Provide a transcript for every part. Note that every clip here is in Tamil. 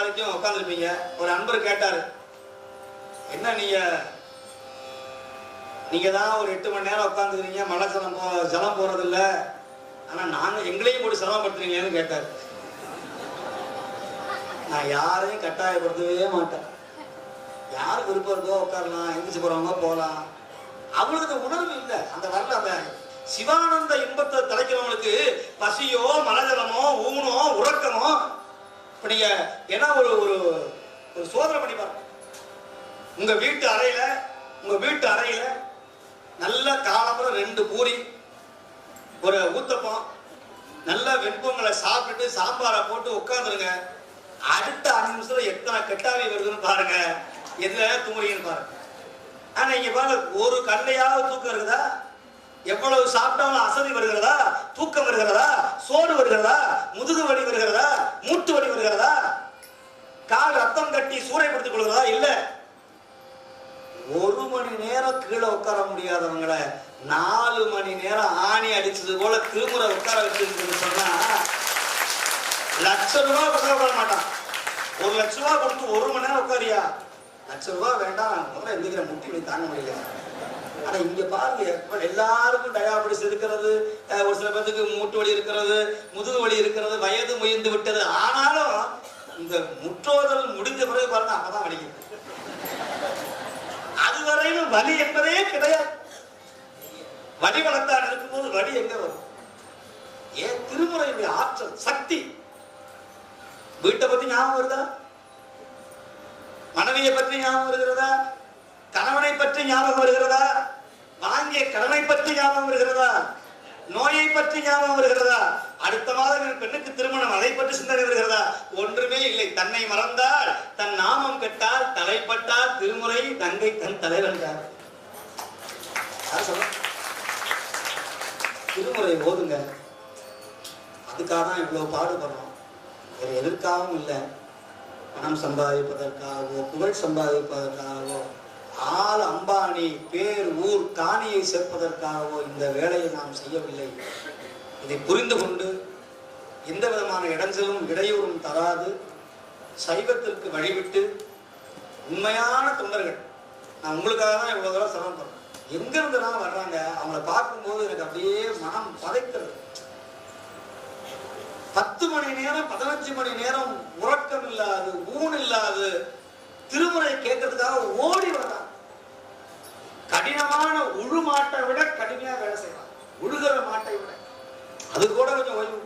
வரைக்கும் உட்காந்துருப்பீங்க. ஒரு அன்பர் கேட்டாரு, என்ன நீங்க தான் ஒரு 8 மணி நேரம் உட்காந்துக்கிறீங்க, மழை ஜலம் போறது இல்ல, ஆனா நாங்க எங்களையும் போட்டு சிரமப்படுத்துறீங்கன்னு கேட்டாரு. நான் யாரையும் கட்டாயப்படுத்தவே மாட்டேன். யாருக்கு விருப்பம் இருக்கோ உட்காரலாம், எந்திரிச்சு போறவங்க போகலாம். அவங்களுக்கு உணர்வு இல்லை. அந்த வரல அந்த சிவானந்த இன்பத்தை தலைக்கிறவங்களுக்கு பசியோ மலஜலமோ ஊனோ உறக்கமோ. இப்ப நீங்க ஏன்னா ஒரு ஒரு சோதனை பண்ணி பாருங்க. உங்க வீட்டு அறையில நல்ல காலம்புற 2 பூரி ஒரு ஊத்தப்பம் நல்ல வெண்பொங்கலை சாப்பிட்டு சாம்பாரை போட்டு உட்காந்துருங்க. அடுத்த 5 நிமிஷத்துல எத்தனை கெட்டாவி வருதுன்னு பாருங்க, எதுல தூங்குறீங்கன்னு பாருங்க. ஆனா இங்க பாருங்க, ஒரு கல்லையாவது தூக்கம் இருக்குதா? எவ்வளவு சாப்பிட்டாலும் அசதி வருகிறதா? தூக்கம் வருகிறதா? சோடு வருகிறதா? முதுகு வலி வருகிறதா? மூட்டு வலி வருகிறதா? கால் ரத்தம் கட்டி சூறைப்படுத்திக் கொள்கிறதா? இல்ல. 1 மணி நேரம் கீழே உட்கார முடியாதவங்களை 4 மணி நேரம் ஆணி அடிச்சது போல திருமுறை உட்கார வச்சிருக்கு சொன்னா ₹1,00,000 உட்கார மாட்டான். ₹1,00,000 கொடுத்து 1 மணி நேரம் உட்காரியா? ₹1,00,000 வேண்டாம், முதல்ல எந்திக்கிற முட்டி வலி தாங்க முடியல. ஆனா இங்க பாருங்க, எல்லாருக்கும் டயாபெட்டிஸ் இருக்கிறது, ஒரு சில பேருக்கு மூட்டு வலி இருக்கிறது, முதுகு வலி இருக்கிறது, வயது முயர்ந்து விட்டது. ஆனாலும் இந்த முற்றோதல் முடிஞ்ச பிறகு பாருங்க, அப்பதான் வலிக்குது. அதுவரையிலும் வலி என்பதே கிடையாது. வலி வளர்த்தான் இருக்கும்போது வலி எங்க வரும்? ஏன் திருமுறையுடைய ஆற்றல் சக்தி. வீட்டை பத்தி ஞாபகம் வருதா? மனைவியை பற்றி ஞாபகம் வருகிறதா? கணவனை பற்றி ஞாபகம் வருகிறதா? வாங்கிய கடனை பற்றி ஞாபகம் வருகிறதா? நோயை பற்றி ஞாபகம் வருகிறதா? அடுத்த மாதம் பெண்ணுக்கு திருமணம், அதை பற்றி சிந்தனை வருகிறதா? ஒன்றுமே இல்லை. தன்னை மறந்தால், தன் நாமம் கெட்டால், தலைப்பட்டால் திருமுறை தங்கை தன் தலைவன்றார். திருமுறை ஓதுங்க. அதுக்காக தான் இவ்வளவு பாடுபடுறோம். வேற எதற்காகவும் இல்லை. பணம் சம்பாதிப்பதற்காகவோ புகழ் சம்பாதிப்பதற்காகவோ ஆள் அம்பானி பேர் ஊர் காணியை சேர்ப்பதற்காகவோ இந்த வேலையை நாம் செய்யவில்லை. இதை புரிந்து கொண்டு எந்த விதமான இடைஞ்சலும் இடையூறும் தராது சைவத்திற்கு வழிவிட்டு உண்மையான தொண்டர்கள், நான் உங்களுக்காக தான் இவ்வளவு தூரம் சிரமப்படுறேன். எங்கிருந்து தான் வர்றாங்க, அவங்கள பார்க்கும்போது எனக்கு அப்படியே மனம் பதைக்கிறது. 10 மணி நேரம் 15 மணி நேரம் உறக்கம் இல்லாது ஊன் இல்லாது திருமுறை கேட்கறதுக்காக ஓடி வர்றாங்க. கடினமான உழு மாட்டை விட கடுமையா வேலை செய்யலாம். உழுகிற மாட்டை விட அது கூட கொஞ்சம் ஓய்வு.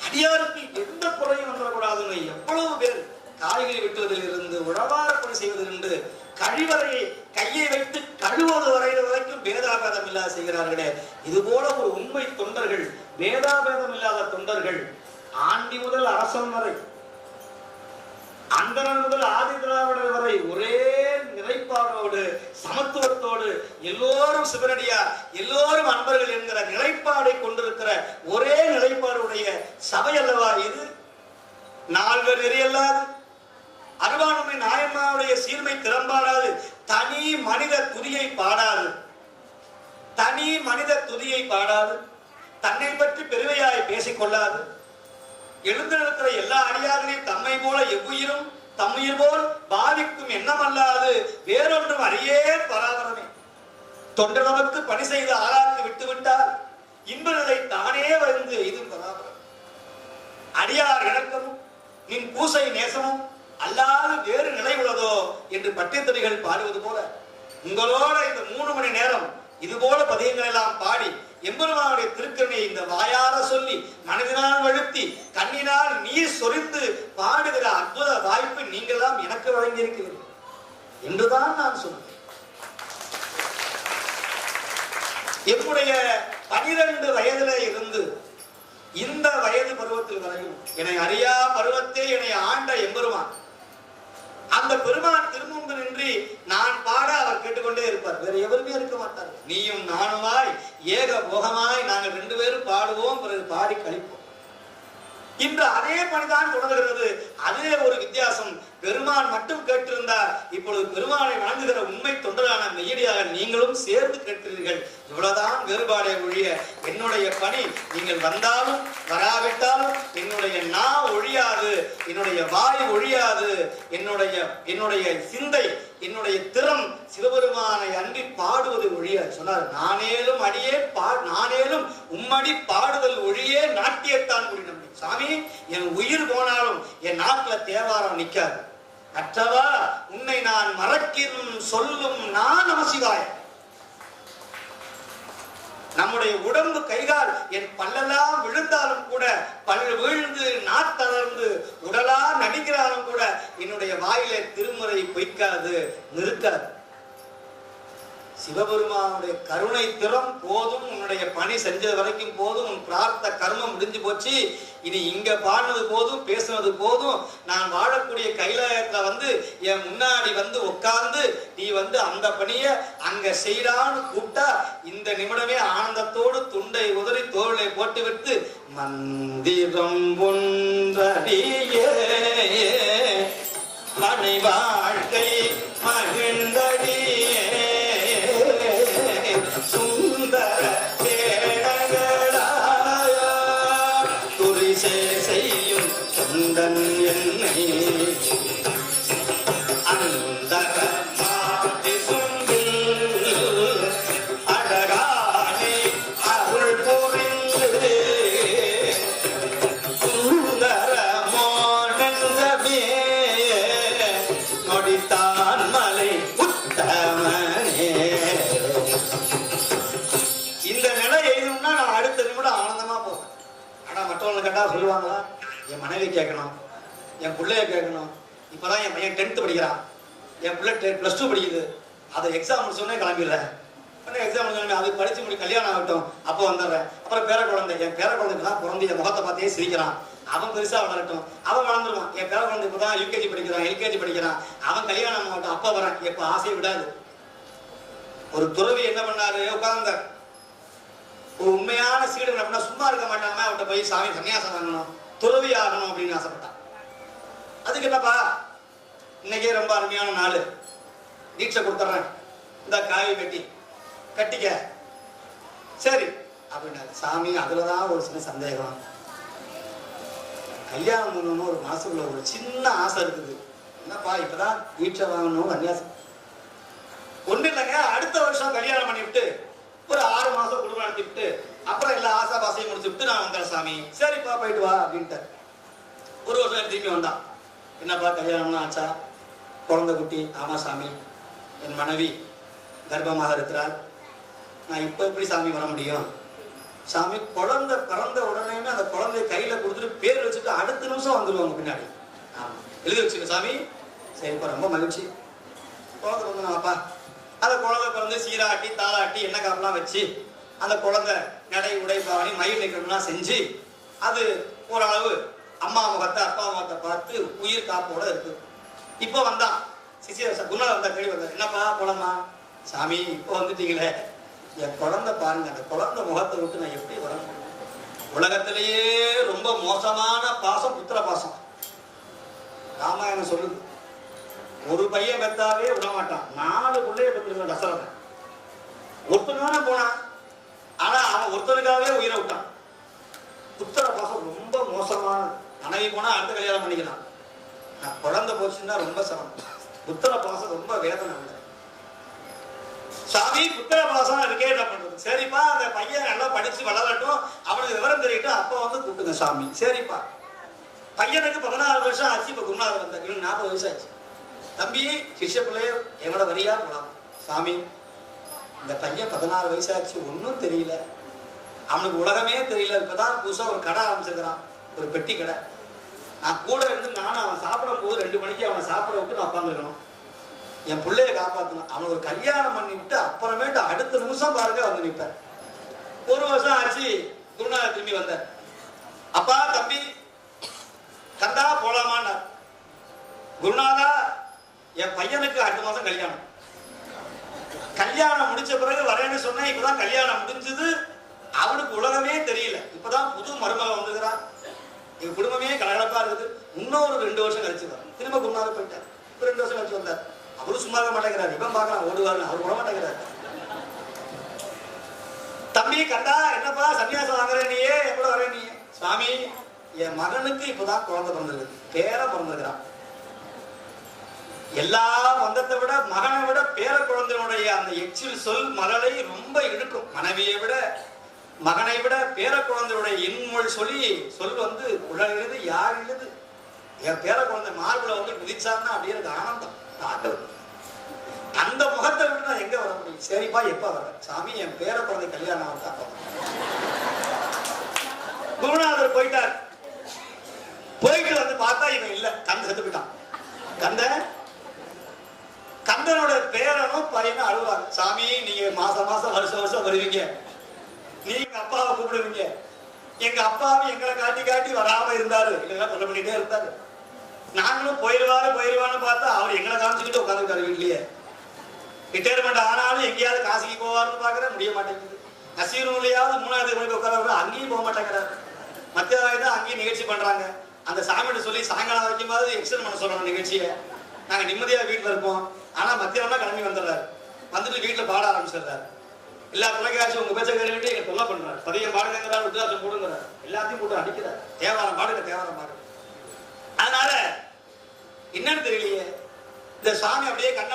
அடியாருக்கு எந்த குறையும் வந்துடக்கூடாதுன்னு எவ்வளவு பேர் காய்கறி வெட்டுவதில் இருந்து உழவார பணி செய்வதிலிருந்து கழிவறையை கையை வைத்து கழுவது வரைக்கும் பேதாபேதம் இல்லாத செய்கிறார்களே. இது போல ஒரு உண்மை தொண்டர்கள், பேதாபேதம் இல்லாத தொண்டர்கள், ஆண்டி முதல் அரசன் வரை, அந்தரன் முதல் ஆதி திராவிடர் வரை ஒரே நிலைப்பாடோடு சமத்துவத்தோடு எல்லோரும் சிவனடியார், எல்லோரும் அன்பர்கள் என்கிற நிலைப்பாடை கொண்டிருக்கிற ஒரே நிலைப்பாடுடைய சபை அல்லவா இது? நால்வர் நெறியல்லாது, அருவானுமை நாயன்மாவுடைய சீர்மை திறம்பாடாது, தனி மனித துதியை பாடாது, தனி மனித துதியை பாடாது, தன்னை பற்றி பெருமையாய் பேசிக்கொள்ளாது, எழுந்திருக்கிற எல்லா அடியார்களையும் தம்மை போல எவ்வுயிரும் தம்முயிர் போல் பாவிக்கும் எண்ணமல்லாது வேறொன்றும் அறியே பராபரமே. தொண்டர் நமக்கு பணி செய்து ஆளாக்கி விட்டு விட்டார் இன்ப நிலை தானே வந்து இது பராபரம். அடியார் இணக்கமும் நின் பூசை நேசமும் அல்லாது வேறு நிலை உள்ளதோ என்று பட்டித்தடிகள் பாடுவது போல உங்களோட இந்த 3 மணி நேரம் இது போல பதியங்கள் எல்லாம் பாடி எம்பெருமானுடைய திருக்கருணையை இந்த வாயார சொல்லி மனதினால் வழுத்தி கண்ணினால் நீர் சொரிந்து பாடுகிற அற்புத வாய்ப்பு நீங்கள் தான் எனக்கு வழங்கி இருக்கிறீர்கள் என்றுதான் நான் சொல்றேன். என்னுடைய 12 வயதுல இருந்து இந்த வயது பருவத்தில் வரையும் என்னை அறியா பருவத்தே என்னை ஆண்ட எம்பெருமான், அந்த பெருமான் திருமுன்பு நின்றி நான் பாட அவர் கேட்டுக்கொண்டே இருப்பார். வேற எவருமே இருக்க மாட்டார். நீயும் நானுமாய் ஏக போகமாய் நாங்கள் 2 பேரும் பாடுவோம், பிறகு பாடி கழிப்போம். இன்று அதே பணிதான் தொடர்கிறது. அதே ஒரு வித்தியாசம். பெருமான் மட்டும் கேட்டிருந்தார், இப்பொழுது பெருமானை வணங்குகிற உண்மை தொண்டரான மெய்யடியாக நீங்களும் சேர்ந்து கேட்கிறீர்கள். இவ்வளவுதான் வேறுபாடே ஒழிய என்னுடைய பணி நீங்கள் வந்தாலும் வராவிட்டாலும் என்னுடைய ஒழிய ஒழியாது, என்னுடைய வாய் ஒழியாது, என்னுடைய என்னுடைய சிந்தை, என்னுடைய திறம் சிவபெருமானை அன்றி பாடுவது ஒழியாது சொன்னார். நானேலும் அடியே நானேலும் உம்மடி பாடுதல் ஒழியே நாட்டியத்தான் கூறி நம்பி. சாமி, என் உயிர் போனாலும் என் நாட்டுல தேவாரம் நிக்காது. அற்றவா உன்னை நான் மறக்கினும் சொல்லும் நான் நமசிவாய. நம்முடைய உடம்பு கைகால் என் பல்லெல்லாம் விழுந்தாலும் கூட, பல் விழுந்து நாத்தளர்ந்து உடலா நடிக்கிறாலும் கூட என்னுடைய வாயிலே திருமுறை பொய்க்காது, நிற்காது. சிவபெருமானுடைய கருணை திறம் போதும், உன்னுடைய பணி செஞ்சது வரைக்கும் போதும், உன் பிரார்த்த கர்மம் முடிஞ்சு போச்சு. இனி இங்க பாடுனது போதும், பேசுனது போதும். நான் வாழக்கூடிய கைலாயத்துல என் முன்னாடி உட்கார்ந்து நீ அந்த பணிய அங்க செய்யறான்னு கூப்பிட்டா, இந்த நிமிடமே ஆனந்தத்தோடு துண்டை உதறி தோளை போட்டு விட்டு மந்திரம் ஒன்றடியே மனை வாழ்க்கை மகிழ்ந்தடியே சுந்தர கேடகளாய துரிசே செய்யும் சுந்தன் என்னை அந்தர மாட்டி சுந்தில் அழகானே அருள் புரிந்து சுந்தர மோனந்தமே நொடித்தான் மலை உத்தமனே. இந்த நிலை எழுதும்னா நான் அடுத்த நிமிடம் ஆனந்தமா போவேன். ஆனா மற்றவங்களை கேட்டா சொல்லுவாங்களா, என் மனைவி கேட்கணும், என் பிள்ளைய கேட்கணும். இப்பதான் என் பையன் 10th படிக்கிறான், என் பிள்ளை +2 படிக்குது, அதை எக்ஸாம் முடிச்சோடனே கிளம்பிடுறேன். எக்ஸாம் முடிச்சோடனே அது படிச்சு முடி கல்யாணம் ஆகட்டும், அப்போ வந்துடுறேன். அப்புறம் பேர குழந்தை, என் பேர குழந்தைக்கு தான் பிறந்து என் முகத்தை பார்த்தே சிரிக்கிறான். அவன் பெருசா வளரட்டும், அவன் வளர்ந்துருவான். என் பேர குழந்தை இப்பதான் யூகேஜி படிக்கிறான், எல்கேஜி படிக்கிறான். அவன் கல்யாணம் ஆகட்டும், அப்ப வரேன். எப்ப ஆசையை விடாது. ஒரு துறவி என்ன பண்ணாரு, உட்கார்ந்தார். ஒரு உண்மையான சீடன் அப்படின்னா சும்மா இருக்க மாட்டாங்க. அவன்கிட்ட போய் சாமி சன்னியாசம் வாங்கணும், துறவி ஆகணும் அப்படின்னு ஆசைப்பட்டான். அதுக்கு என்னப்பா, இன்னைக்கே ரொம்ப அருமையான நாள், தீட்சை கொடுத்துட்றேன், இந்த காவி வெட்டி கட்டிக்க. சரி அப்படின்னாரு. சாமி, அதுலதான் ஒரு சின்ன சந்தேகம். கல்யாணம் பண்ணணும் ஒரு மனசுக்குள்ள ஒரு சின்ன ஆசை இருக்குது. என்னப்பா, இப்பதான் தீட்சை வாங்கணும் சன்னியாசம் ஒண்ணு இல்லைங்க. அடுத்த வருஷம் கல்யாணம் பண்ணிவிட்டு ஒரு 6 மாசம் குடும்பம் நடத்திவிட்டு அப்புறம் எல்லா ஆசா பாசையும் முடிச்சுட்டு நான் வந்துடுறேன் சாமி. சரிப்பா, போயிட்டு வா அப்படின்ட்டு. ஒரு வருஷம் திரும்பி வந்தான். என்னப்பா, கல்யாணம்னா ஆச்சா? குழந்தை குட்டி? ஆமா சாமி, என் மனைவி கர்ப்பமாக இருக்கிறார். நான் இப்ப எப்படி சாமி வர முடியும்? சாமி, குழந்தை பிறந்த உடனே அந்த குழந்தைய கையில கொடுத்துட்டு பேர் வச்சுட்டு அடுத்த நிமிஷம் வந்துடுவாங்க பின்னாடி. ஆமா, எழுதி வச்சுக்க சாமி. சரிப்பா, ரொம்ப மகிழ்ச்சி. குழந்தை பிறந்தனாப்பா. அந்த குழந்தை பிறந்து சீராட்டி தாளாட்டி எண்ணெய் காப்பெல்லாம் வச்சு அந்த குழந்தை நடை உடை பாவனி மயில் நிகழ்வுலாம் செஞ்சு அது ஓரளவு அம்மா முகத்தை அப்பா முகத்தை பார்த்து உயிர் காப்போட இருக்கு. இப்போ வந்தான் சிசிய குணா வந்தா கேள்வி வந்தார். என்னப்பா போலமா? சாமி, இப்போ வந்துட்டீங்களே, என் குழந்தை பாருங்க, அந்த குழந்தை முகத்தை விட்டு நான் எப்படி வரேன்? உலகத்திலேயே ரொம்ப மோசமான பாசம் புத்திர பாசம். ராமாயணம் சொல்லுது, ஒரு பையன் பெத்தாவே விடமாட்டான், 4 பிள்ளைய பெற்றிருந்த தசரதன். ஒருத்தனான போனான், ஆனா அவன் ஒருத்தனுக்காகவே உயிரை விட்டான். புத்திர பாசம் ரொம்ப மோசமான. மனைவி போனா அடுத்த கல்யாணம் பண்ணிக்கலாம், குழந்தை போச்சுன்னா ரொம்ப சிரமம். புத்திர பாசம் ரொம்ப வேதனை. சாமி, புத்திர பாசம் இருக்கே, என்ன பண்றது? சரிப்பா, அந்த பையன் நல்லா படிச்சு வளரட்டும், அவனுக்கு விவரம் தெரியட்டும், அப்ப கூப்பிட்டுங்க சாமி. சரிப்பா. பையனுக்கு 14 வருஷம் ஆச்சு. இப்ப குருநாதர் வந்தார், 40 வயசு ஆச்சு. தம்பி, சிஷ்ய பிள்ளைய என்னோட வரியா போலாம். சாமி, இந்த பையன் 14 வயசாச்சு, ஒன்னும் தெரியல, அவனுக்கு உலகமே தெரியல. இப்பதான் புதுசா ஒரு கடை ஆரம்பிச்சிருக்கிறான், ஒரு பெட்டி கடை. நான் கூட இருந்து நானும் அவன் சாப்பிடும் போது 2 மணிக்கு அவனை சாப்பிட விட்டு நான் உட்காந்துருக்கணும். என் பிள்ளைய காப்பாற்றணும். அவன் ஒரு கல்யாணம் பண்ணி விட்டு அப்புறமேட்டு அடுத்த நிமிஷம் பாருங்க வந்து நிற்பேன். 1 வருஷம் ஆச்சு. குருநாதர் திரும்பி வந்தார். அப்பா, தம்பி, கந்தா போலாமான்னார். குருநாதா, என் பையனுக்கு அடுத்த மாசம் கல்யாணம். கல்யாணம் முடிச்ச பிறகு வரேன்னு சொன்னேன். இப்பதான் கல்யாணம் முடிஞ்சது. அவனுக்கு உலகமே தெரியல. இப்பதான் புது மருமகன் வந்துக்கிறான். எங்க குடும்பமே கலகலப்பா இருக்குது. இன்னொரு 2 வருஷம் கழிச்சு வர திரும்ப குருநாதர் போயிட்டார். 2 வருஷம் கழிச்சு வந்தார். அவரும் சும்மா இருக்க மாட்டேங்கிறார். இவன் பார்க்கலாம் ஓடுவாரு, அவர் விட மாட்டேங்கிறார். தம்பி, கண்டா, என்னப்பா சன்னியாசம் வாங்குற நீயே, எவ்வளவு வர நீ? சுவாமி, என் மகனுக்கு இப்பதான் குழந்தை பிறந்திருக்கு, பேர பிறந்திருக்கிறான். எல்லா பந்தத்தை விட மகனை விட பேர குழந்தையுடைய அந்த எச்சில் சொல் மகளை ரொம்ப இழுக்கும். மனைவியை விட மகனை விட பேர குழந்தையுடைய இன்மொழி சொல் வந்து உடல் எழுது யார் எழுது. என் பேர குழந்தை மார்புல வந்து குதிச்சாருன்னா அப்படியே எனக்கு ஆனந்தம். அந்த முகத்தை விட்டு நான் எங்க வர முடியும்? சரிப்பா, எப்ப வர சாமி? என் பேர குழந்தை கல்யாணம் ஆகுதா? குருநாதர் போயிட்டார். போயிட்டு வந்து பார்த்தா இவன் இல்ல, கந்த செத்து போயிட்டான். கந்தனோட பேரனும் பையனும் அழுவாங்க. சாமி, நீங்க மாசம் மாசம் வருஷம் வருஷம் வருவீங்க, நீங்க அப்பாவை கூப்பிடுவீங்க. எங்க அப்பாவும் எங்களை காட்டி காட்டி வராம இருந்தாரு, இல்லைன்னா சொல்ல பண்ணிட்டே இருந்தாரு. நாங்களும் போயிருவான்னு பார்த்தா அவர் எங்களை காமிச்சுக்கிட்டு உட்காந்துருக்காரு வீட்லயே. ரிட்டையர்மெண்ட் ஆனாலும் எங்கேயாவது காசிக்கு போவார்னு பாக்குற, முடிய மாட்டேங்குது. நசீரூர்லயாவது 3வது மணிக்கு உட்கார, அங்கேயும் போக மாட்டேங்கிறாரு. மத்திய தான் அங்கேயும் நிகழ்ச்சி பண்றாங்க. அந்த சாமிகிட்ட சொல்லி சாயங்காலம் வரைக்கும் எக்ஸ்டெண்ட் பண்ண சொல்லணும் நிகழ்ச்சியை. நாங்க நிம்மதியா வீட்டுல இருப்போம். ஆனா மத்தியானமா கிளம்பி வந்துடுறாரு. வந்துட்டு வீட்டுல பாட ஆரம்பிச்சிடுறாரு. எல்லா தொலைக்காட்சி உங்க பேச்ச கேட்டுக்கிட்டு எங்க தொல்லை பண்றாரு. பதிய பாடுங்கிறாரு, வித்தியாசம் போடுங்கிறாரு, எல்லாத்தையும் போட்டு அடிக்கிறார். தேவாரம் பாடு. அதனால என்னன்னு தெரியலையே, இந்த சாமி அப்படியே கண்ண